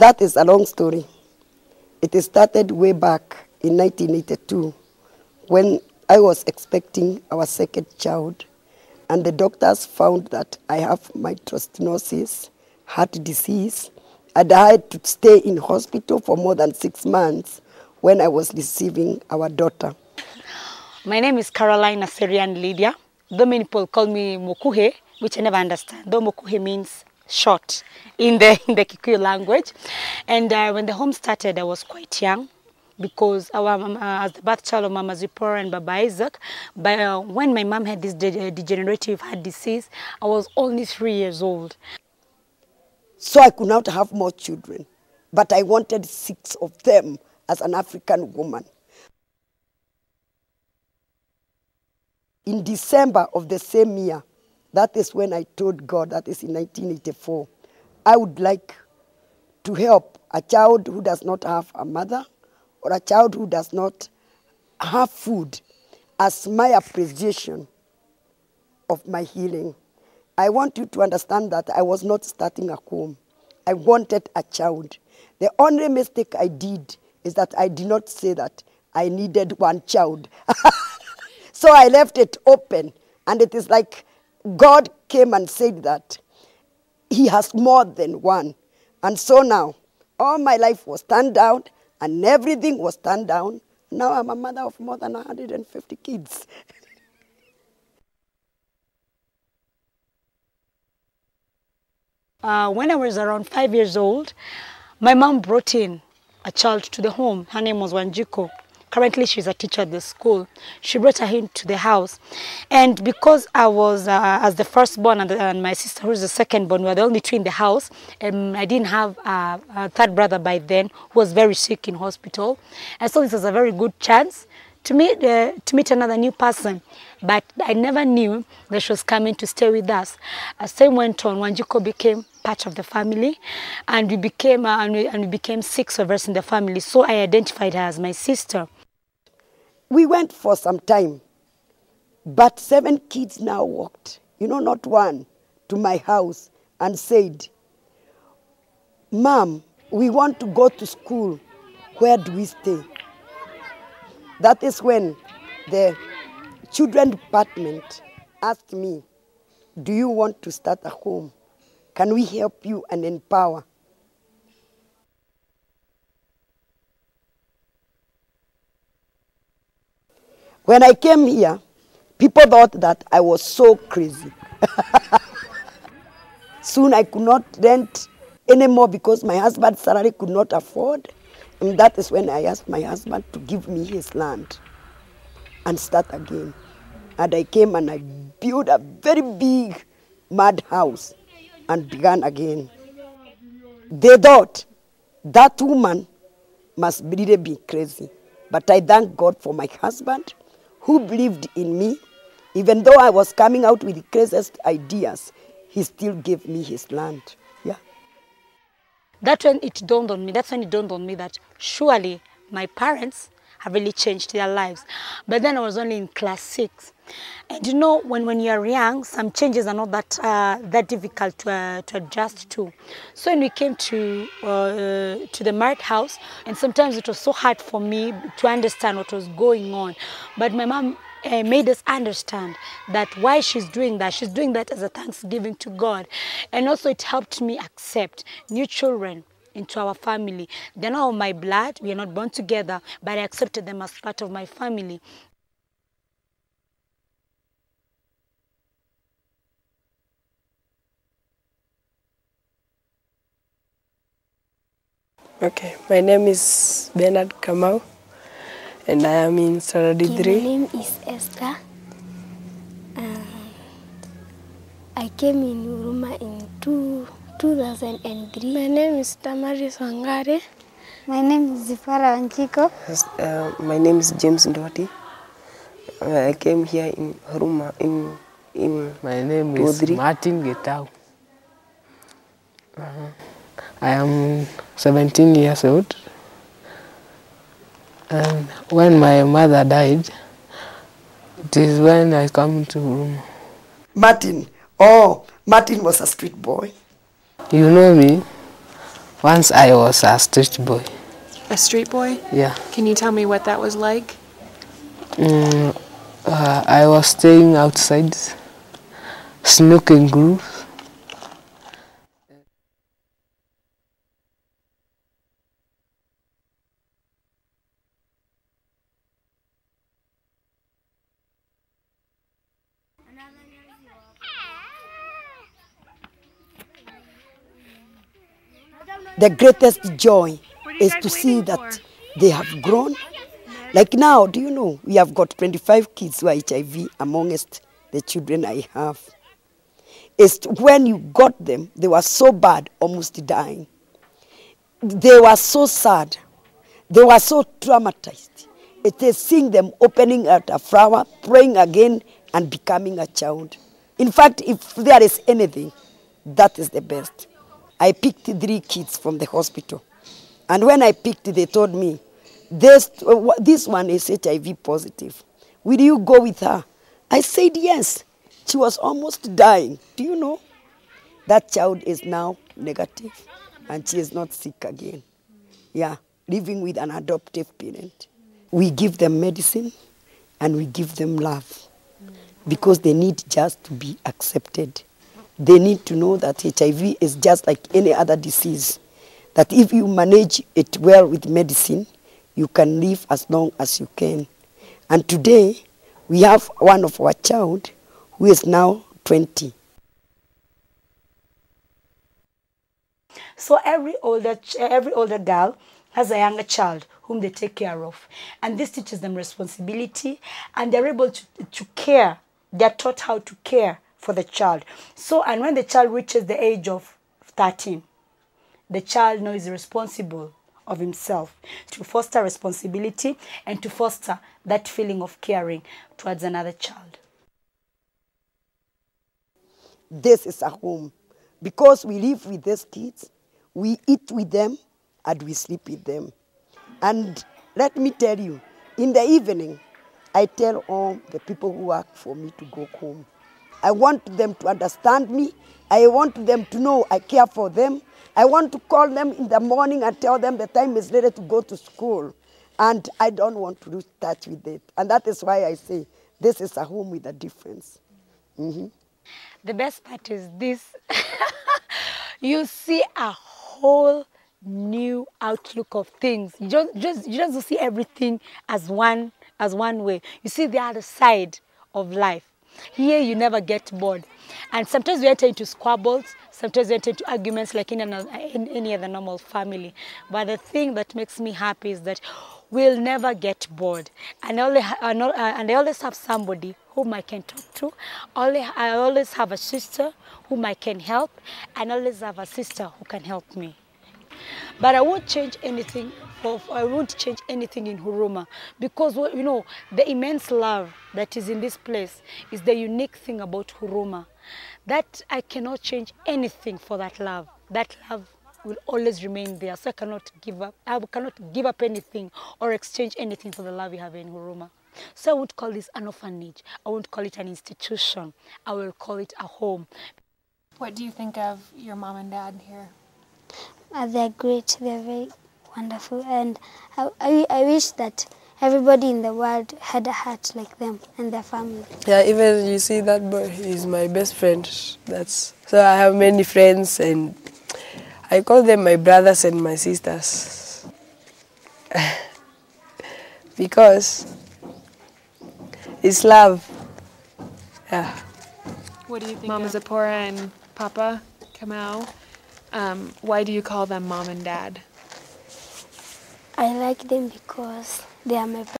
That is a long story. It started way back in 1982 when I was expecting our second child, and the doctors found that I have stenosis, heart disease, and I had to stay in hospital for more than 6 months when I was receiving our daughter. My name is Caroline Assyrian Lydia. Though many people call me Mokuhe, which I never understand. Though Mokuhe means short in the Kikuyu language. And when the home started, I was quite young, because as the birth child of Mama Zipporah and Baba Isaac, when my mom had this degenerative heart disease, I was only 3 years old. So I could not have more children, but I wanted 6 of them as an African woman. In December of the same year, that is when I told God, that is in 1984, I would like to help a child who does not have a mother or a child who does not have food as my appreciation of my healing. I want you to understand that I was not starting a home. I wanted a child. The only mistake I did is that I did not say that I needed one child. So I left it open, and it is like God came and said that he has more than one. And so now, all my life was turned down, and everything was turned down. Now I'm a mother of more than 150 kids. When I was around 5 years old, my mom brought in a child to the home. Her name was Wanjiko. Currently, she's a teacher at the school. She brought her into the house. And because I was, as the firstborn and my sister, who is the secondborn, we were the only two in the house, I didn't have a third brother by then, who was very sick in hospital. And so this was a very good chance to meet another new person. But I never knew that she was coming to stay with us. As time went on, Wanjiko became part of the family, and we became 6 of us in the family. So I identified her as my sister. We went for some time, but 7 kids now walked, not one, to my house and said, "Mom, we want to go to school. Where do we stay?" That is when the children department asked me, "Do you want to start a home? Can we help you and empower?" When I came here, people thought that I was so crazy. Soon I could not rent anymore because my husband's salary could not afford. And that is when I asked my husband to give me his land and start again. And I came and I built a very big mud house and began again. They thought that woman must really be crazy. But I thank God for my husband, who believed in me. Even though I was coming out with the craziest ideas, he still gave me his land. Yeah. That's when it dawned on me that surely my parents have really changed their lives. But then I was only in class 6. And when you're young, some changes are not that difficult to adjust to. So when we came to the married house, and sometimes it was so hard for me to understand what was going on. But my mom made us understand that why she's doing that as a thanksgiving to God. And also it helped me accept new children into our family. They're not of my blood, we are not born together, but I accepted them as part of my family. Okay, my name is Bernard Kamau, and I am in Standard 3. My name is Esther. I came in Huruma in 2003. My name is Damaris Wangare. My name is Zipporah Wanjiko. My name is James Ndoti. I came here in Huruma in My name is Martin Getau. I am 17 years old. And when my mother died, it is when I come to Huruma. Martin was a street boy. You know me, Once I was a street boy. A street boy? Yeah. Can you tell me what that was like? I was staying outside, smoking groups. The greatest joy is to see that they have grown. Like now, do you know, we have got 25 kids who are HIV amongst the children I have. It's when you got them, they were so bad, almost dying. They were so sad. They were so traumatized. It is seeing them opening out a flower, praying again, and becoming a child. In fact, if there is anything, that is the best. I picked 3 kids from the hospital. And when I picked, they told me, this one is HIV positive. Will you go with her? I said yes. She was almost dying. Do you know? That child is now negative and she is not sick again. Yeah, living with an adoptive parent. We give them medicine and we give them love because they need just to be accepted. They need to know that HIV is just like any other disease. That if you manage it well with medicine, you can live as long as you can. And today, we have one of our child who is now 20. So every older girl has a younger child whom they take care of. And this teaches them responsibility and they're able to care. They're taught how to care for the child. So, and when the child reaches the age of 13, the child now is responsible of himself to foster responsibility and to foster that feeling of caring towards another child. This is a home. Because we live with these kids, we eat with them and we sleep with them. And let me tell you, in the evening, I tell all the people who work for me to go home. I want them to understand me. I want them to know I care for them. I want to call them in the morning and tell them the time is ready to go to school. And I don't want to lose touch with it. And that is why I say this is a home with a difference. Mm-hmm. The best part is this. You see a whole new outlook of things. You just see everything as one way. You see the other side of life. Here you never get bored. And sometimes we enter into squabbles, sometimes we enter into arguments like in any other normal family. But the thing that makes me happy is that we'll never get bored. And I always have somebody whom I can talk to. I always have a sister whom I can help, and I always have a sister who can help me. But I won't change anything. I won't change anything in Huruma because, you know, the immense love that is in this place is the unique thing about Huruma. That I cannot change anything for that love. That love will always remain there. So I cannot give up. I cannot give up anything or exchange anything for the love we have in Huruma. So I won't call this an orphanage. I won't call it an institution. I will call it a home. What do you think of your mom and dad here? They're great. They're very wonderful. And I wish that everybody in the world had a heart like them and their family. Yeah, even you see that boy, he's my best friend. So I have many friends and I call them my brothers and my sisters. Because it's love. Yeah. What do you think, Mama Zipporah and Papa Kamau? Why do you call them mom and dad? I like them because they are my